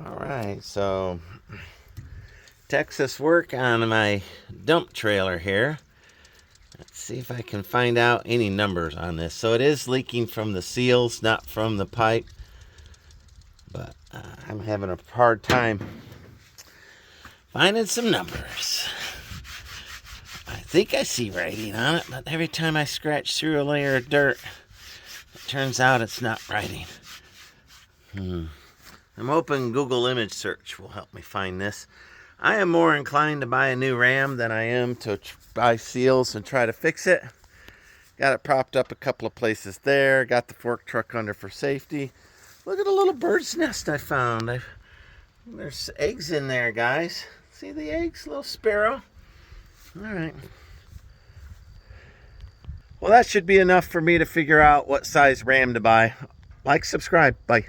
All right, so Texas work on my dump trailer here. Let's see if I can find out any numbers on this. So it is leaking from the seals, not from the pipe. But I'm having a hard time finding some numbers. I think I see writing on it, but every time I scratch through a layer of dirt, it turns out it's not writing. I'm hoping Google image search will help me find this. I am more inclined to buy a new ram than I am to buy seals and try to fix it. Got it propped up a couple of places there. Got the fork truck under for safety. Look at the little bird's nest I found. There's eggs in there, guys. See the eggs? Little sparrow. All right. Well, that should be enough for me to figure out what size ram to buy. Like, subscribe. Bye.